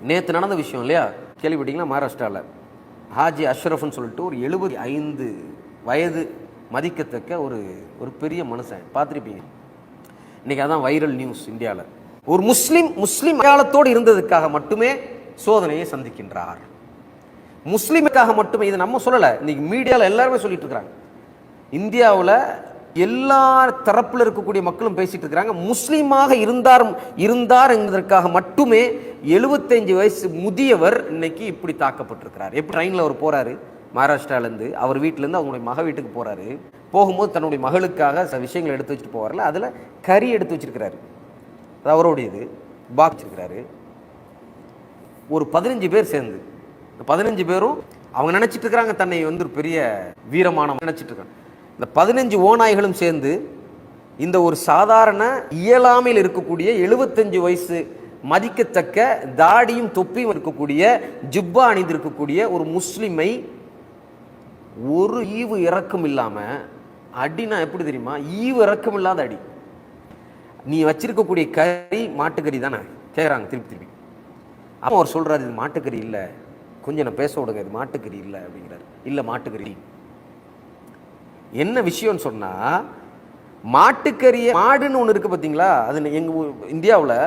நேற்று நடந்த விஷயம் இல்லையா, கேள்விப்பட்டீங்களா? மகாராஷ்டிராவில் ஹாஜி அஷ்ரஃப்னு சொல்லிட்டு ஒரு 75 வயது மதிக்கத்தக்க ஒரு பெரிய மனுஷன் பார்த்துருப்பீங்க. இன்னைக்கு அதான் வைரல் நியூஸ் இந்தியாவில். ஒரு முஸ்லீம் அடையாளத்தோடு இருந்ததுக்காக மட்டுமே சோதனையை சந்திக்கின்றார். முஸ்லீமுக்காக மட்டுமே, இது நம்ம சொல்லலை, இன்னைக்கு மீடியாவில் எல்லாருமே சொல்லிட்டு இருக்கிறாங்க. இந்தியாவில் எல்லா தரப்பில் இருக்கக்கூடிய மக்களும் பேசிட்டு இருக்கிறாங்க. முஸ்லீமாக இருந்தார் என்பதற்காக மட்டுமே 75 வயசு முதியவர் இன்னைக்கு இப்படி தாக்கப்பட்டிருக்கிறார். எப்படி ட்ரெயினில் அவர் போறாரு மகாராஷ்டிராலேருந்து, அவர் வீட்டிலேருந்து அவங்களுடைய மக வீட்டுக்கு போறாரு. போகும்போது தன்னுடைய மகளுக்காக சில விஷயங்களை எடுத்து வச்சுட்டு போவார்ல, அதில் கறி எடுத்து வச்சிருக்கிறாரு. அது அவருடையது. பாக்ஸ் வச்சிருக்கிறாரு. ஒரு 15 பேர் சேர்ந்து, 15 பேரும் அவங்க நினைச்சிட்டு இருக்கிறாங்க தன்னை வந்து ஒரு பெரிய வீரமான நினைச்சிட்டு இருக்காங்க. இந்த 15 ஓநாய்களும் சேர்ந்து இந்த ஒரு சாதாரண இயலாமையில் இருக்கக்கூடிய 75 வயசு மதிக்கத்தக்க தாடியும் தொப்பியும் இருக்கக்கூடிய ஜுப்பா அணிந்திருக்கக்கூடிய ஒரு முஸ்லிமை ஒரு ஈவு இறக்கம் இல்லாம அடினா எப்படி தெரியுமா? ஈவு இறக்கம் இல்லாத அடி. நீ வச்சிருக்கக்கூடிய கறி மாட்டுக்கறி தானே கேட்குறாங்க திருப்பி. அப்போ அவர் சொல்றாரு, இது மாட்டுக்கறி இல்லை, கொஞ்சம் நான் பேச விடுங்க, இது மாட்டுக்கறி இல்லை அப்படிங்கிறாரு. இல்லை மாட்டுக்கறி. என்ன விஷயம்னு சொன்னா, மாட்டுக்கறியை மாடுன்னு ஒன்று இருக்கு பார்த்தீங்களா? அது எங்க இந்தியாவில்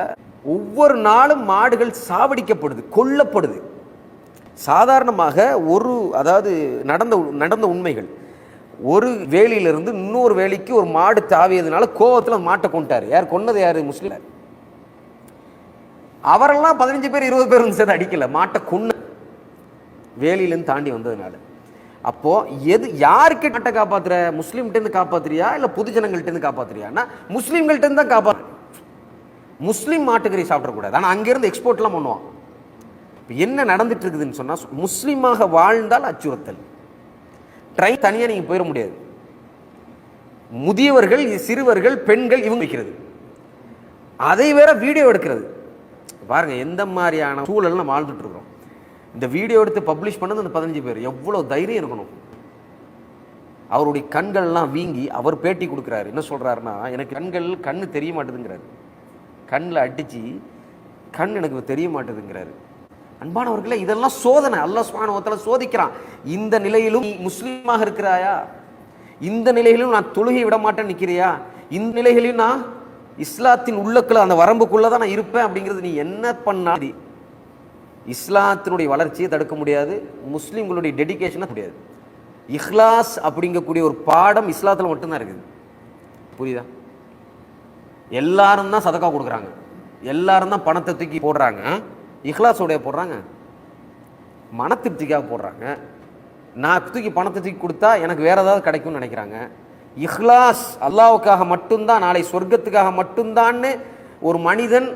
ஒவ்வொரு நாளும் மாடுகள் சாவடிக்கப்படுது, கொல்லப்படுது. சாதாரணமாக அதாவது நடந்த உண்மைகள். ஒரு வேலியிலிருந்து இன்னொரு வேலிக்கு ஒரு மாடு தாவியதுனால கோவத்தில் மாட்டை கொண்டாரு. யார் கொன்னது? யாரு? முஸ்லிம். அவரெல்லாம் 15 பேர் 20 பேர் வந்து சேர்ந்து அடிக்கல, மாட்டை கொன்ன வேலியிலிருந்து தாண்டி வந்ததுனால. அப்போ யாருக்கு மாட்டை காப்பாத்துற? முஸ்லீம்கிட்ட இருந்து காப்பாத்துறியா இல்ல பொது ஜனங்கள்ட்ட இருந்து காப்பாத்துறியான்னா முஸ்லீம்கள்ட்ட இருந்து தான் காப்பாத்து. முஸ்லீம் மாட்டுக்கறி சாப்பிடக்கூடாது, ஆனா அங்கிருந்து எக்ஸ்போர்ட்லாம் பண்ணுவான். என்ன நடந்துட்டு இருக்குதுன்னு சொன்னா, முஸ்லீமாக வாழ்ந்தால் அச்சுறுத்தல். ட்ரெயின் தனியா நீங்க போயிட முடியாது. முதியவர்கள், சிறுவர்கள், பெண்கள் இவங்க வைக்கிறது, அதை வேற வீடியோ எடுக்கிறது. பாருங்க எந்த மாதிரியான சூழல் நம்ம வாழ்ந்துட்டு இருக்கிறோம். இந்த வீடியோ எடுத்து பப்ளிஷ் பண்ணது அந்த 15 பேர் எவ்வளவு தைரியம் இருக்கணும். அவருடைய கண்கள்லாம் வீங்கி அவர் பேட்டி கொடுக்குறாரு. என்ன சொல்றாருன்னா, எனக்கு கண்ணு தெரிய மாட்டேதுங்கிறாரு. கண்ணில் அடிச்சு கண் எனக்கு தெரிய மாட்டேதுங்கிறாரு. அன்பானவர்களே, இதெல்லாம் சோதனை. அல்லாஹ் சுப்ஹானஹு வ தஆலா சோதிக்கிறான். இந்த நிலையிலும் நீ முஸ்லீமாக இருக்கிறாயா? இந்த நிலையிலும் நான் தொழுகை விட மாட்டேன்னு நிற்கிறியா? இந்த நிலையிலும் நான் இஸ்லாத்தின் உள்ளக்குள்ள அந்த வரம்புக்குள்ள தான் நான் இருப்பேன் அப்படிங்கிறது நீ என்ன பண்ணா இஸ்லாத்தினுடைய வளர்ச்சியை தடுக்க முடியாது, முஸ்லீம்களுடைய டெடிகேஷனை முடியாது. இஹ்லாஸ் அப்படிங்கக்கூடிய ஒரு பாடம் இஸ்லாத்தில் மட்டும்தான் இருக்குது. புரியுதா? எல்லாரும் தான் சதக்கா கொடுக்குறாங்க, எல்லாரும் தான் பணத்தை தூக்கி போடுறாங்க. இஹ்லாஸோடைய போடுறாங்க, மன திருப்திக்காக போடுறாங்க. நான் தூக்கி பணத்தை தூக்கி கொடுத்தா எனக்கு வேற ஏதாவது கிடைக்கும்னு நினைக்கிறாங்க. இஹ்லாஸ் அல்லாஹ்வுக்காக மட்டும்தான், நாளை சொர்க்கத்துக்காக மட்டும்தான்னு ஒரு மனிதன்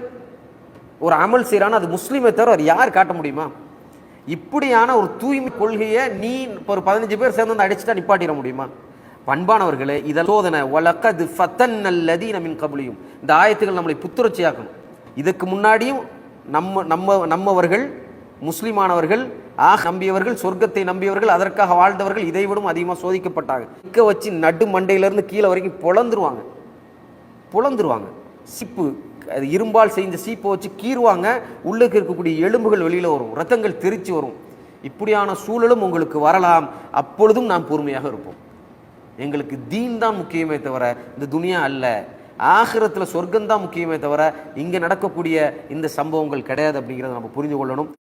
ஒரு அமல் செய்யறான்னு அது முஸ்லீமை தவிர அவர் யார் காட்ட முடியுமா? இப்படியான ஒரு தூய்மை கொள்கையை நீ ஒரு 15 பேர் சேர்ந்து அடிச்சுட்டா நிப்பாட்டிட முடியுமா? பண்பானவர்களே, இதன் சோதனை. வலக்கது ஃபத்தன்னல் லதீன மின் கப்லியும், இந்த ஆயத்துகள் நம்மளை புத்துணர்ச்சியாக்கணும். இதுக்கு முன்னாடியும் நம்மவர்கள், முஸ்லிமானவர்கள், நம்பியவர்கள், சொர்க்கத்தை நம்பியவர்கள், அதற்காக வாழ்ந்தவர்கள் இதைவிடும் அதிகமாக சோதிக்கப்பட்டாங்க. நிற்க வச்சு நடு மண்டையிலிருந்து கீழே வரைக்கும் பொழந்துருவாங்க. சிப்பு, அது இரும்பால் செஞ்ச சீப்பை வச்சு கீறுவாங்க. உள்ளுக்கு இருக்கக்கூடிய எலும்புகள் வெளியில் வரும், ரத்தங்கள் தெரிச்சு வரும். இப்படியான சூழலும் உங்களுக்கு வரலாம். அப்பொழுதும் நாம் பொறுமையாக இருப்போம். எங்களுக்கு தீன் தான் முக்கியமே தவிர இந்த துனியா அல்ல. ஆகிரத்தில் சொர்க்கம் தான் முக்கியமே தவிர இங்கே நடக்கக்கூடிய இந்த சம்பவங்கள் கிடையாது அப்படிங்கிறத நம்ம புரிந்து கொள்ளணும்.